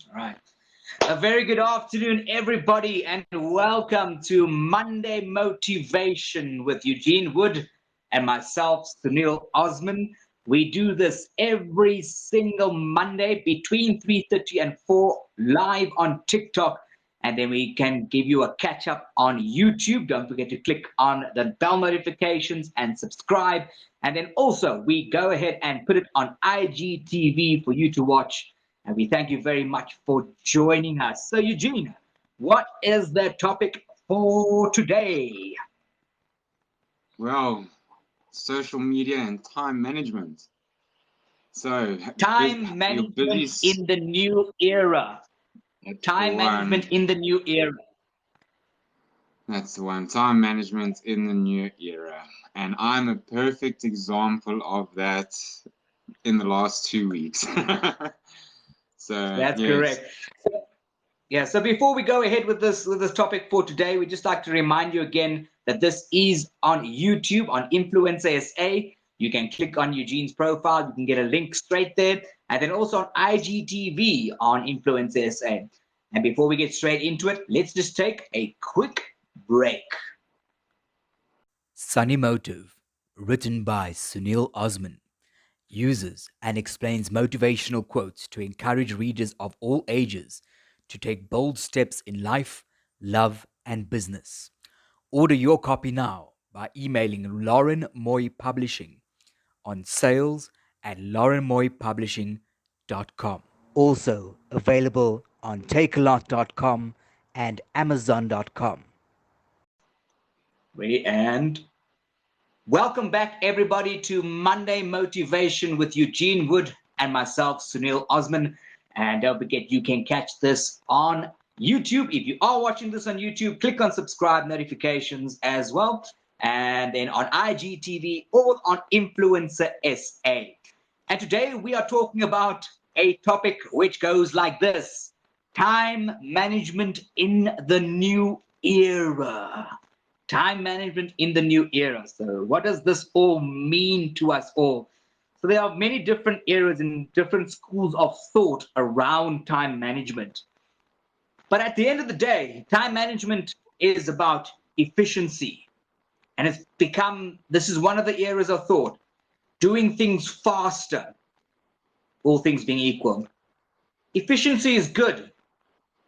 All right. A very good afternoon, everybody, and welcome to Monday Motivation with Eugene Wood and myself, Sunil Osman. We do this every single Monday between 3:30 and 4 live on TikTok. And then we can give you a catch up on YouTube. Don't forget to click on the bell notifications and subscribe. And then also we go ahead and put it on IGTV for you to watch. And we thank you very much for joining us. So, Eugene, what is the topic for today? Well, social media and time management. So, Time you're busy. management in the new era. That's the Time one. management in the new era. That's the one. Time management in the new era. And I'm a perfect example of that in the last 2 weeks. So, That's yes. correct. Yeah, so before we go ahead with this topic for today, we'd just like to remind you again that this is on YouTube, on Influencer SA. You can click on Eugene's profile, you can get a link straight there, and then also on IGTV on Influencer SA. And before we get straight into it, let's just take a quick break. Sunny Motive, written by Sunil Osman, uses and explains motivational quotes to encourage readers of all ages to take bold steps in life, love, and business. Order your copy now by emailing Lauren Moy Publishing on sales at laurenmoypublishing.com. Also available on takealot.com and amazon.com. Ready? And welcome back, everybody, to Monday Motivation with Eugene Wood and myself, Sunil Osman. And don't forget, you can catch this on YouTube. If you are watching this on YouTube, click on subscribe notifications as well. And then on IGTV or on Influencer SA. And today we are talking about a topic which goes like this: time management in the new era. Time management in the new era. So, what does this all mean to us all? So, there are many different eras and different schools of thought around time management. But at the end of the day, time management is about efficiency. And it's become, this is one of the areas of thought, doing things faster, all things being equal. Efficiency is good,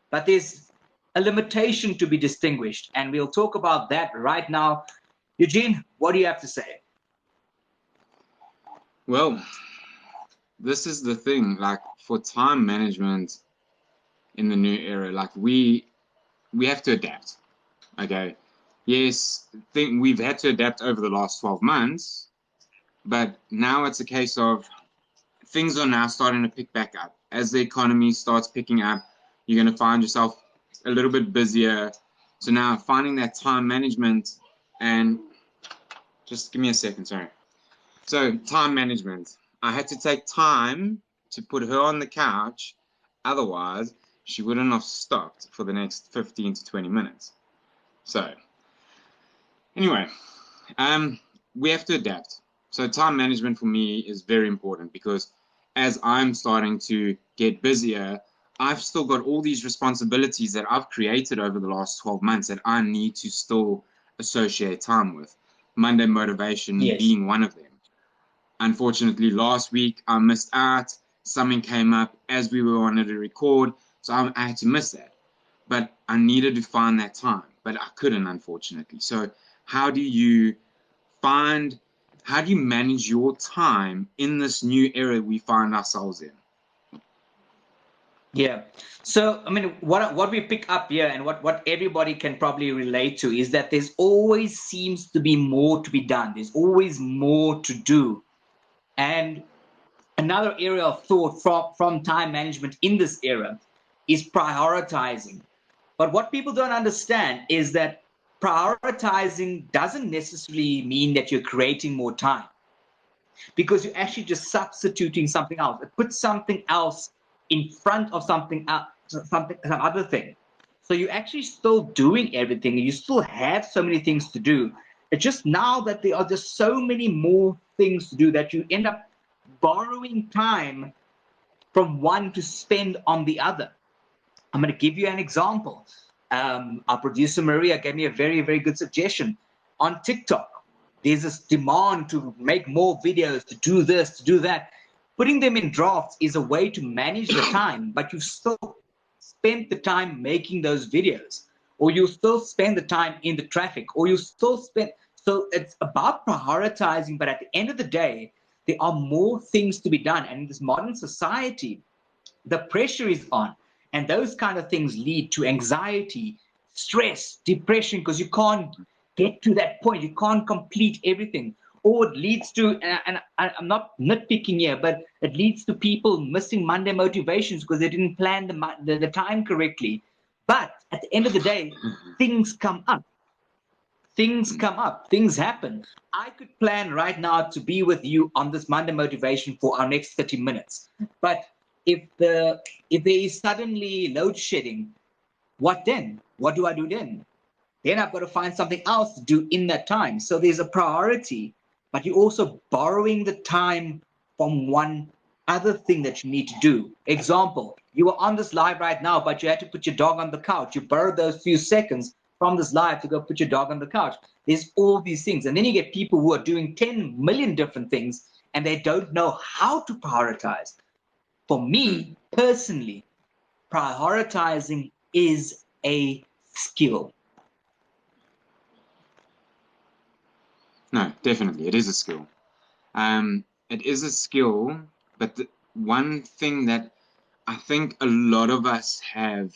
but there's a limitation to be distinguished. And we'll talk about that right now. Eugene, what do you have to say? Well, this is the thing. Like, for time management in the new era, like, we have to adapt. Okay. Yes, we've had to adapt over the last 12 months, but now it's a case of things are now starting to pick back up. As the economy starts picking up, you're going to find yourself a little bit busier. So now finding that time management, and just give me a second, sorry. So time management. I had to take time to put her on the couch. Otherwise, she wouldn't have stopped for the next 15 to 20 minutes. So anyway, we have to adapt. So time management for me is very important because as I'm starting to get busier, I've still got all these responsibilities that I've created over the last 12 months that I need to still associate time with. Monday motivation Yes. being one of them. Unfortunately, last week I missed out. Something came up as we were wanted to record, so I had to miss that. But I needed to find that time, but I couldn't, unfortunately. So how do you manage your time in this new era we find ourselves in? Yeah. So, I mean, what we pick up here and what everybody can probably relate to is that there's always seems to be more to be done. There's always more to do. And another area of thought from time management in this era is prioritizing. But what people don't understand is that prioritizing doesn't necessarily mean that you're creating more time, because you're actually just substituting something else. It puts something else in front of something else, some other thing. So you're actually still doing everything. You still have so many things to do. It's just now that there are just so many more things to do that you end up borrowing time from one to spend on the other. I'm going to give you an example. Our producer Maria gave me a very, very good suggestion. On TikTok, there's this demand to make more videos, to do this, to do that. Putting them in drafts is a way to manage the time, but you still spend the time making those videos, or you still spend the time in the traffic, or you still spend. So it's about prioritizing, but at the end of the day, there are more things to be done. And in this modern society, the pressure is on. And those kind of things lead to anxiety, stress, depression, because you can't get to that point. You can't complete everything. Or it leads to, and I'm not nitpicking here, but it leads to people missing Monday motivations because they didn't plan the time correctly. But at the end of the day, things come up. Things happen. I could plan right now to be with you on this Monday motivation for our next 30 minutes. But if there is suddenly load shedding, what then? What do I do then? Then I've got to find something else to do in that time. So there's a priority, but you're also borrowing the time from one other thing that you need to do. Example, you are on this live right now, but you had to put your dog on the couch. You borrowed those few seconds from this live to go put your dog on the couch. There's all these things. And then you get people who are doing 10 million different things and they don't know how to prioritize. For me personally, prioritizing is a skill. No, definitely, it is a skill. It is a skill, but the one thing that I think a lot of us have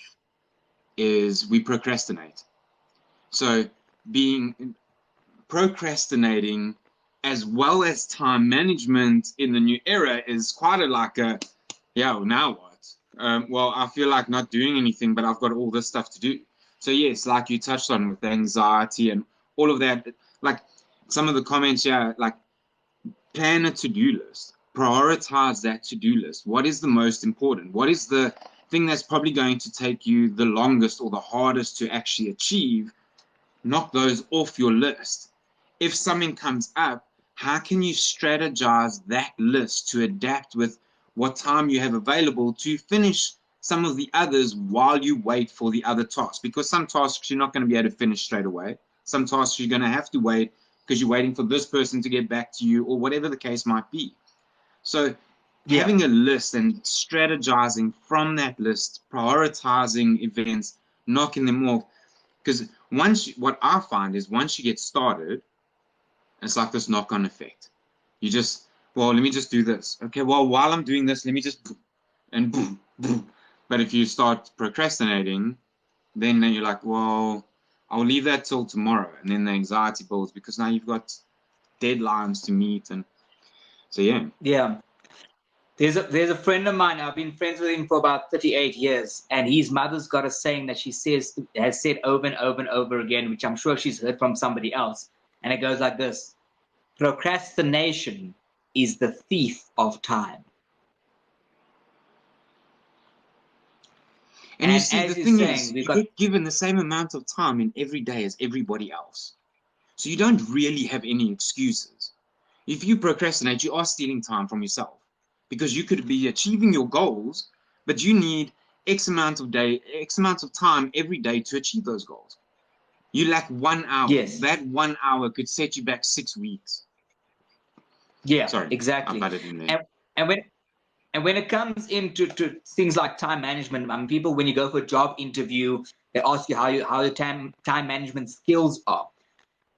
is we procrastinate. So procrastinating as well as time management in the new era is quite yeah, well, now what? Well, I feel like not doing anything, but I've got all this stuff to do. So yes, like you touched on with anxiety and all of that, like some of the comments here, like plan a to-do list, prioritize that to-do list. What is the most important? What is the thing that's probably going to take you the longest or the hardest to actually achieve? Knock those off your list. If something comes up, how can you strategize that list to adapt with what time you have available to finish some of the others while you wait for the other tasks? Because some tasks you're not going to be able to finish straight away. Some tasks you're going to have to wait because you're waiting for this person to get back to you or whatever the case might be. So having a list and strategizing from that list, prioritizing events, knocking them off. Because what I find is once you get started, it's like this knock-on effect. You just, well, let me just do this. Okay, well, while I'm doing this, let me just, and boom, boom. But if you start procrastinating, then you're like, well, I'll leave that till tomorrow. And then the anxiety builds because now you've got deadlines to meet. And so, yeah. Yeah. There's a friend of mine. I've been friends with him for about 38 years, and his mother's got a saying that she has said over and over and over again, which I'm sure she's heard from somebody else. And it goes like this: procrastination is the thief of time. And you see, the thing is, you get given the same amount of time in every day as everybody else. So you don't really have any excuses. If you procrastinate, you are stealing time from yourself because you could be achieving your goals, but you need X amount of time every day to achieve those goals. You lack 1 hour. Yes. That 1 hour could set you back 6 weeks. Yeah, sorry, exactly. I butted in there. And when it comes into things like time management, people, when you go for a job interview, they ask you how your time management skills are.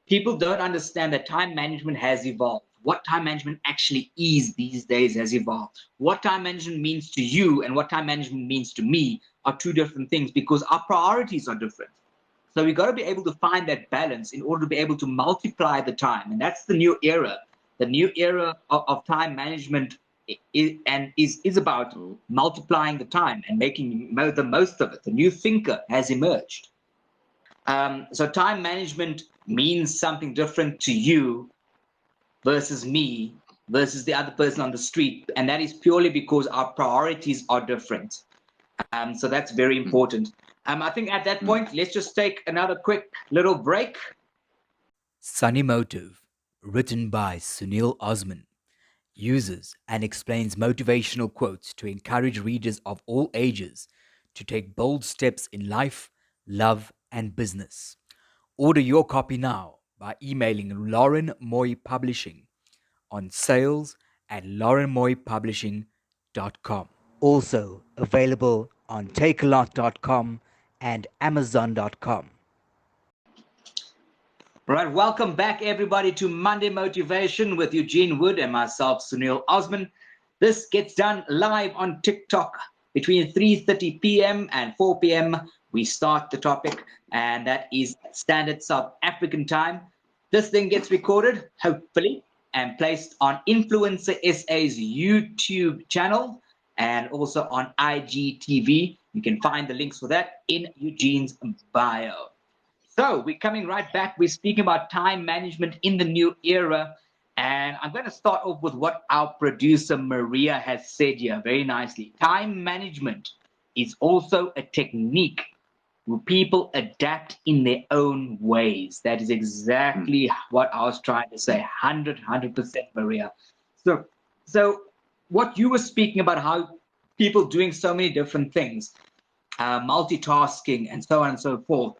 People don't understand that time management has evolved. What time management actually is these days has evolved. What time management means to you and what time management means to me are two different things because our priorities are different. So we've got to be able to find that balance in order to be able to multiply the time. And that's the new era. The new era of time management is about multiplying the time and making the most of it. The new thinker has emerged. So time management means something different to you versus me versus the other person on the street. And that is purely because our priorities are different. So that's very important. I think at that point, let's just take another quick little break. Sunny Motive, written by Sunil Osman, uses and explains motivational quotes to encourage readers of all ages to take bold steps in life, love, and business. Order your copy now by emailing Lauren Moy Publishing on sales at laurenmoypublishing.com. Also available on takealot.com and amazon.com. All right, welcome back, everybody, to Monday Motivation with Eugene Wood and myself, Sunil Osman. This gets done live on TikTok between 3:30 p.m. and 4 p.m. We start the topic, and that is standard South African time. This thing gets recorded, hopefully, and placed on Influencer SA's YouTube channel and also on IGTV. You can find the links for that in Eugene's bio. So we're coming right back. We're speaking about time management in the new era. And I'm going to start off with what our producer Maria has said here very nicely. Time management is also a technique where people adapt in their own ways. That is exactly what I was trying to say. 100%, Maria. So what you were speaking about, how people doing so many different things, multitasking and so on and so forth,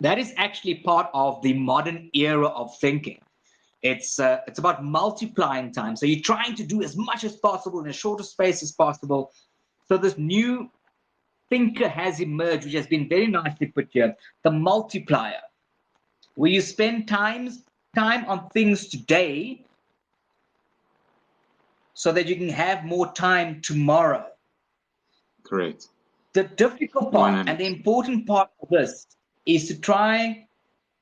that is actually part of the modern era of thinking. It's about multiplying time. So you're trying to do as much as possible in a shorter space as possible. So this new thinker has emerged, which has been very nicely put here, the multiplier, where you spend time on things today so that you can have more time tomorrow. Correct. The difficult part and the 100%. important part of this is to try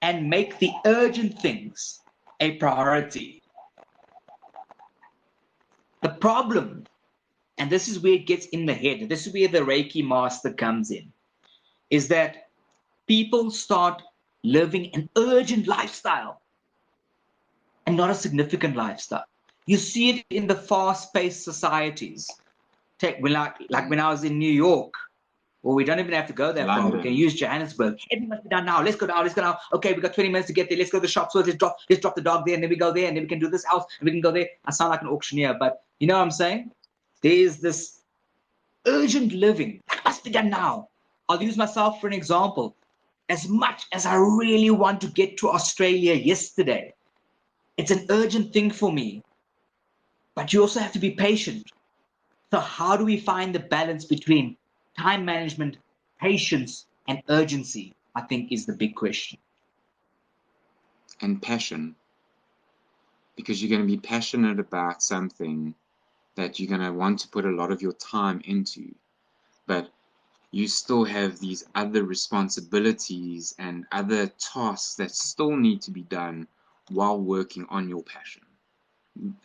and make the urgent things a priority. The problem, and this is where it gets in the head, this is where the Reiki master comes in, is that people start living an urgent lifestyle and not a significant lifestyle. You see it in the fast-paced societies. Like when I was in New York, well, we don't even have to go that far. We can London. use Johannesburg. Everything must be done now. Let's go now. Let's go now. Okay, we got 20 minutes to get there. Let's go to the shop. So let's drop the dog there, and then we go there, and then we can do this house, and we can go there. I sound like an auctioneer, but you know what I'm saying? There is this urgent living that must be done now. I'll use myself for an example. As much as I really want to get to Australia yesterday, it's an urgent thing for me. But you also have to be patient. So how do we find the balance between time management, patience, and urgency? I think is the big question. And passion. Because you're going to be passionate about something that you're going to want to put a lot of your time into. But you still have these other responsibilities and other tasks that still need to be done while working on your passion.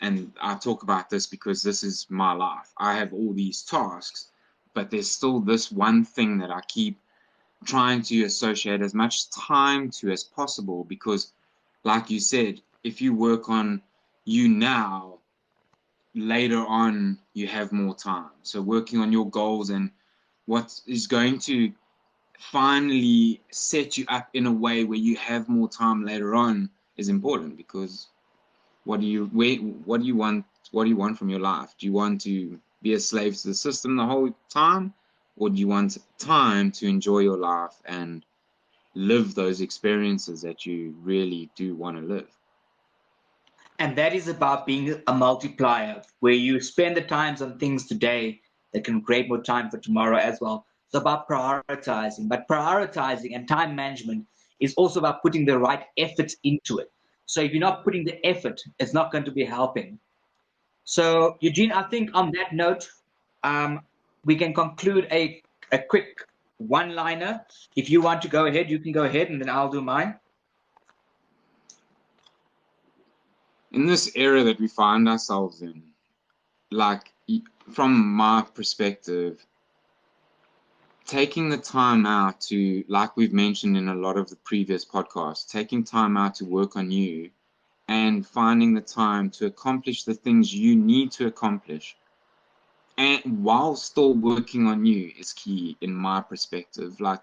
And I talk about this because this is my life. I have all these tasks, but there's still this one thing that I keep trying to associate as much time to as possible, because like you said, if you work on you now, later on you have more time. So working on your goals and what is going to finally set you up in a way where you have more time later on is important, because what do you want from your life? Do you want to be a slave to the system the whole time, or do you want time to enjoy your life and live those experiences that you really do want to live? And that is about being a multiplier, where you spend the times on things today that can create more time for tomorrow as well. It's about prioritizing, but prioritizing and time management is also about putting the right effort into it. So if you're not putting the effort, it's not going to be helping. So Eugene, I think on that note, we can conclude a quick one-liner. If you want to go ahead, you can go ahead, and then I'll do mine. In this era that we find ourselves in, like, from my perspective, taking the time out to, like we've mentioned in a lot of the previous podcasts, taking time out to work on you and finding the time to accomplish the things you need to accomplish, and while still working on you, is key in my perspective. Like,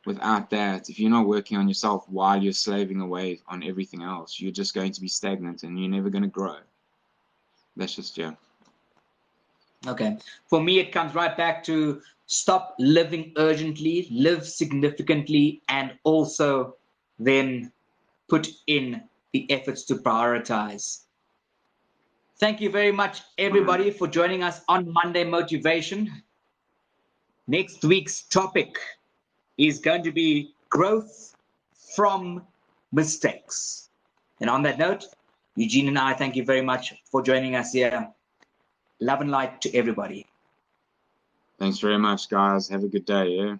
without that, if you're not working on yourself while you're slaving away on everything else, you're just going to be stagnant and you're never going to grow. That's just, yeah. Okay. For me, it comes right back to stop living urgently, live significantly, and also then put in the efforts to prioritize. Thank you very much, everybody, for joining us on Monday Motivation. Next week's topic is going to be growth from mistakes. And on that note, Eugene and I thank you very much for joining us here. Love and light to everybody. Thanks very much, guys. Have a good day. Yeah.